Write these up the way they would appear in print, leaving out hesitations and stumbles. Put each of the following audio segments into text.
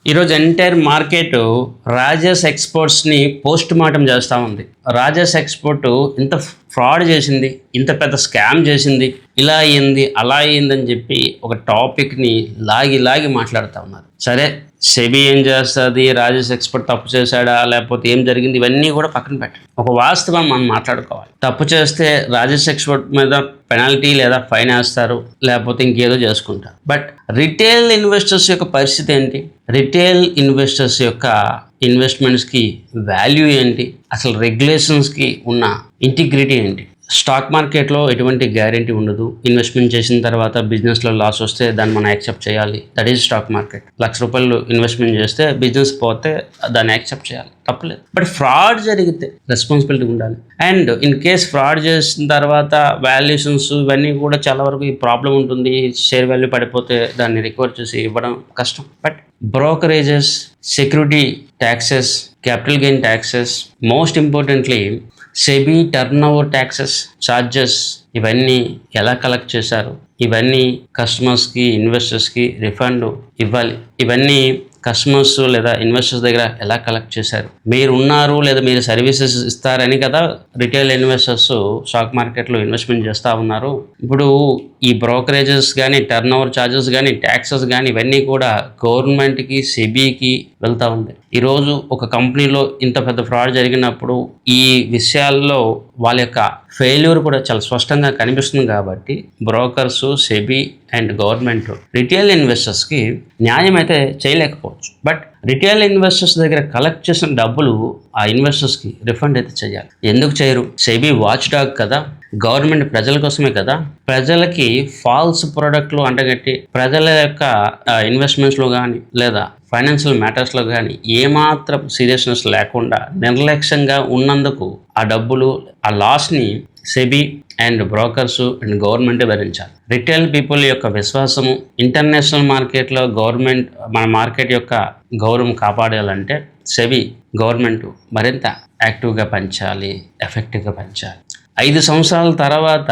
ఈరోజు entire market Rajesh ఎక్స్పోర్ట్స్ని post mortem చేస్తూ ఉంది. రాజేష్ ఎక్స్పోర్ట్ ఇంత ఫ్రాడ్ చేసింది, ఇంత పెద్ద స్కామ్ చేసింది, ఇలా అయ్యింది అలా అయ్యిందని చెప్పి ఒక టాపిక్ని లాగి మాట్లాడుతూ ఉన్నారు. సరే, సెబీ ఏం చేస్తుంది, రాజేష్ ఎక్స్పోర్ట్ తప్పు చేశాడా లేకపోతే ఏం జరిగింది, ఇవన్నీ కూడా పక్కన పెట్టండి. ఒక వాస్తవం మనం మాట్లాడుకోవాలి. తప్పు చేస్తే రాజేష్ ఎక్స్పోర్ట్ మీద పెనాల్టీ లేదా ఫైన్ వేస్తారు, లేకపోతే ఇంకేదో చేసుకుంటారు. బట్ రిటైల్ ఇన్వెస్టర్స్ యొక్క పరిస్థితి ఏంటి? రిటైల్ ఇన్వెస్టర్స్ యొక్క ఇన్వెస్ట్మెంట్స్కి వాల్యూ ఏంటి? అసలు రెగ్యులేషన్స్కి ఉన్న ఇంటిగ్రిటీ ఏంటి? స్టాక్ మార్కెట్లో ఎటువంటి గ్యారెంటీ ఉండదు. ఇన్వెస్ట్మెంట్ చేసిన తర్వాత బిజినెస్లో లాస్ వస్తే దాన్ని మనం యాక్సెప్ట్ చేయాలి. That is stock market. ₹1,00,000 investment చేస్తే బిజినెస్ పోతే దాన్ని యాక్సెప్ట్ చేయాలి, తప్పలేదు. బట్ ఫ్రాడ్ జరిగితే రెస్పాన్సిబిలిటీ ఉండాలి. అండ్ ఇన్ కేస్ ఫ్రాడ్ చేసిన తర్వాత వాల్యుయేషన్స్ ఇవన్నీ కూడా చాలా వరకు ఈ ప్రాబ్లం ఉంటుంది. షేర్ వాల్యూ పడిపోతే దాన్ని రికవర్ చేసి ఇవ్వడం కష్టం. But brokerages, security taxes, capital gain taxes, most importantly SEBI turn over taxes, charges, ఇవన్నీ ఎలా కలెక్ట్ చేశారు? ఇవన్నీ కస్టమర్స్కి, ఇన్వెస్టర్స్కి రిఫండ్ ఇవ్వాలి. ఇవన్నీ కస్టమర్స్ లేదా ఇన్వెస్టర్స్ దగ్గర ఎలా కలెక్ట్ చేశారు? మీరు ఉన్నారు లేదా మీరు సర్వీసెస్ ఇస్తారని కదా రిటైల్ ఇన్వెస్టర్స్ స్టాక్ మార్కెట్లో ఇన్వెస్ట్మెంట్ చేస్తూ ఉన్నారు. ఇప్పుడు ఈ బ్రోకరేజెస్ కానీ, టర్న్ ఓవర్ ఛార్జెస్ కానీ, ట్యాక్సెస్ కానీ ఇవన్నీ కూడా గవర్నమెంట్కి, సెబీకి వెళ్తూ ఉంది. ఈరోజు ఒక కంపెనీలో ఇంత పెద్ద ఫ్రాడ్ జరిగినప్పుడు ఈ విషయాల్లో వాళ్ళ యొక్క ఫెయిల్యూర్ కూడా చాలా స్పష్టంగా కనిపిస్తుంది. కాబట్టి brokers, SEBI and government retail ఇన్వెస్టర్స్కి న్యాయం అయితే చేయలేకపోవచ్చు. బట్ రిటైల్ ఇన్వెస్టర్స్ దగ్గర కలెక్ట్ చేసిన డబ్బులు ఆ ఇన్వెస్టర్స్కి రిఫండ్ అయితే చేయాలి. ఎందుకు చేయరు? సెబీ వాచ్ డాగ్ కదా, గవర్నమెంట్ ప్రజల కోసమే కదా. ప్రజలకి ఫాల్స్ ప్రోడక్ట్లు అంటగట్టి ప్రజల యొక్క ఇన్వెస్ట్మెంట్స్లో కానీ లేదా ఫైనాన్షియల్ మ్యాటర్స్లో కానీ ఏమాత్రం సీరియస్నెస్ లేకుండా నిర్లక్ష్యంగా ఉన్నందుకు ఆ డబ్బులు, ఆ లాస్ని SEBI and brokers and government భరించాలి. రిటైల్ పీపుల్ యొక్క విశ్వాసము, ఇంటర్నేషనల్ మార్కెట్లో గవర్నమెంట్, మన మార్కెట్ యొక్క గౌరవం కాపాడాలంటే సెబీ, గవర్నమెంట్ మరింత యాక్టివ్గా పనిచేయాలి, ఎఫెక్టివ్గా పనిచేయాలి. 5 సంవత్సరాల తర్వాత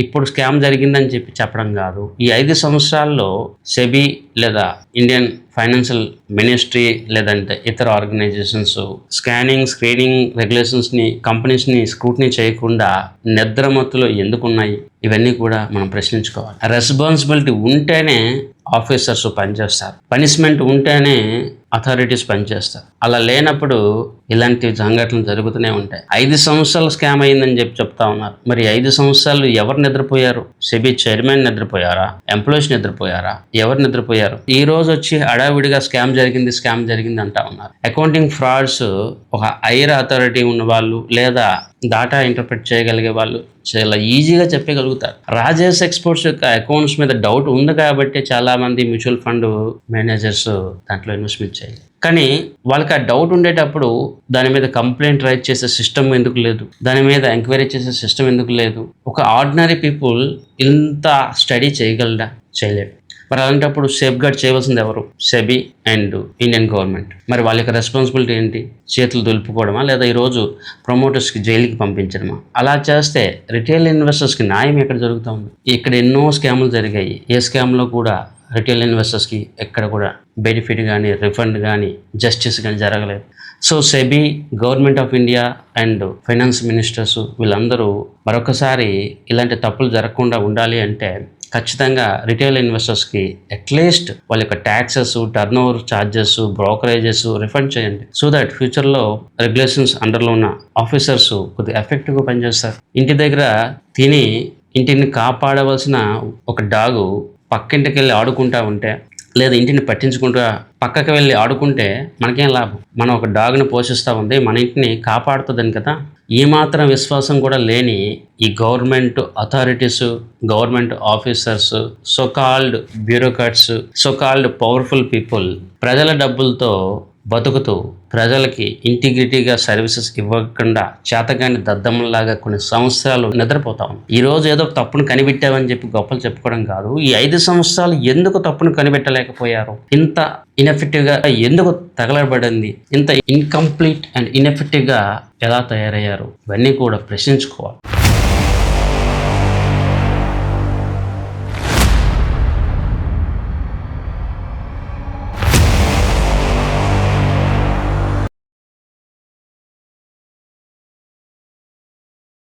ఇప్పుడు స్కామ్ జరిగిందని చెప్పడం కాదు. ఈ 5 సంవత్సరాల్లో సెబీ లేదా ఇండియన్ ఫైనాన్షియల్ మినిస్ట్రీ లేదంటే ఇతర ఆర్గనైజేషన్స్ స్క్రీనింగ్ రెగ్యులేషన్స్ని, కంపెనీస్ని స్క్రూటినీ చేయకుండా నిద్రమత్తులో ఎందుకున్నాయి? ఇవన్నీ కూడా మనం ప్రశ్నించుకోవాలి. రెస్పాన్సిబిలిటీ ఉంటేనే ఆఫీసర్స్ పనిచేస్తారు, పనిష్మెంట్ ఉంటేనే అథారిటీస్ పనిచేస్తారు. అలా లేనప్పుడు ఇలాంటి సంఘటనలు జరుగుతూనే ఉంటాయి. 5 సంవత్సరాలు స్కామ్ అయిందని చెప్తా ఉన్నారు. మరి 5 సంవత్సరాలు ఎవరు నిద్రపోయారు? సెబీ చైర్మన్ నిద్రపోయారా? ఎంప్లాయీస్ నిద్రపోయారా? ఎవరు నిద్రపోయారు? ఈ రోజు వచ్చి హడావిడిగా స్కామ్ జరిగింది అంటా ఉన్నారు. అకౌంటింగ్ ఫ్రాడ్స్ ఒక హైయర్ అథారిటీ ఉన్న వాళ్ళు లేదా డాటా ఇంటర్ప్రిట్ చేయగలిగే వాళ్ళు చాలా ఈజీగా చెప్పగలుగుతారు. రాజేష్ ఎక్స్పోర్ట్స్ యొక్క అకౌంట్స్ మీద డౌట్ ఉంది కాబట్టి చాలామంది మ్యూచువల్ ఫండ్ మేనేజర్స్ దాంట్లో ఇన్వెస్ట్మెంట్ చేయాలి. కానీ వాళ్ళకి ఆ డౌట్ ఉండేటప్పుడు దాని మీద కంప్లైంట్ రైట్ చేసే సిస్టమ్ ఎందుకు లేదు? దాని మీద ఎంక్వైరీ చేసే సిస్టమ్ ఎందుకు లేదు? ఒక ఆర్డినరీ పీపుల్ ఇంత స్టడీ చేయగలడా? చేయలేడు. మరి అలాంటప్పుడు సేఫ్ గార్డ్ చేయవలసింది ఎవరు? SEBI and Indian government. మరి వాళ్ళ యొక్క రెస్పాన్సిబిలిటీ ఏంటి? చేతులు దులుపుకోవడమా లేదా ఈరోజు ప్రమోటర్స్కి జైలుకి పంపించడమా? అలా చేస్తే రిటైల్ ఇన్వెస్టర్స్కి న్యాయం ఎక్కడ జరుగుతుంది? ఇక్కడ ఎన్నో స్కాములు జరిగాయి. ఏ స్కామ్లో కూడా రిటైల్ ఇన్వెస్టర్స్కి ఎక్కడ కూడా బెనిఫిట్ కానీ, రిఫండ్ కానీ, జస్టిస్ కానీ జరగలేదు. So SEBI, government of India and finance ministers వీళ్ళందరూ మరొకసారి ఇలాంటి తప్పులు జరగకుండా ఉండాలి అంటే ఖచ్చితంగా రిటైల్ ఇన్వెస్టర్స్కి అట్లీస్ట్ వాళ్ళ యొక్క taxes, turn over charges, brokerages refund చేయండి. సో దట్ ఫ్యూచర్లో రెగ్యులేషన్స్ అండర్లో ఉన్న ఆఫీసర్స్ కొద్దిగా ఎఫెక్టివ్గా పనిచేస్తారు. ఇంటి దగ్గర తిని ఇంటిని కాపాడవలసిన ఒక డాగు పక్కింటికి వెళ్ళి ఆడుకుంటా ఉంటే లేదా ఇంటిని పట్టించుకుంటూ పక్కకి వెళ్ళి ఆడుకుంటే మనకేం లాభం? మనం ఒక డాగ్ని పోషిస్తూ ఉంది, మన ఇంటిని కాపాడుతుందని కదా. ఏమాత్రం విశ్వాసం కూడా లేని ఈ government authorities, government officers, so called bureaucrats, so called powerful people ప్రజల డబ్బులతో బతుకుతూ ప్రజలకి ఇంటిగ్రిటీగా సర్వీసెస్ ఇవ్వకుండా చేతగాని దద్దమ్మలాగా కొన్ని సంవత్సరాలు నిద్రపోతాం. ఈరోజు ఏదో తప్పును కనిపెట్టామని చెప్పి గొప్పలు చెప్పుకోవడం కాదు. ఈ 5 సంవత్సరాలు ఎందుకు తప్పును కనిపెట్టలేకపోయారు? ఇంత ఇన్ఎఫెక్టివ్గా ఎందుకు తగలబడింది? ఇంత ఇన్కంప్లీట్ అండ్ ఇన్ఎఫెక్టివ్గా ఎలా తయారయ్యారు? ఇవన్నీ కూడా ప్రశ్నించుకోవాలి.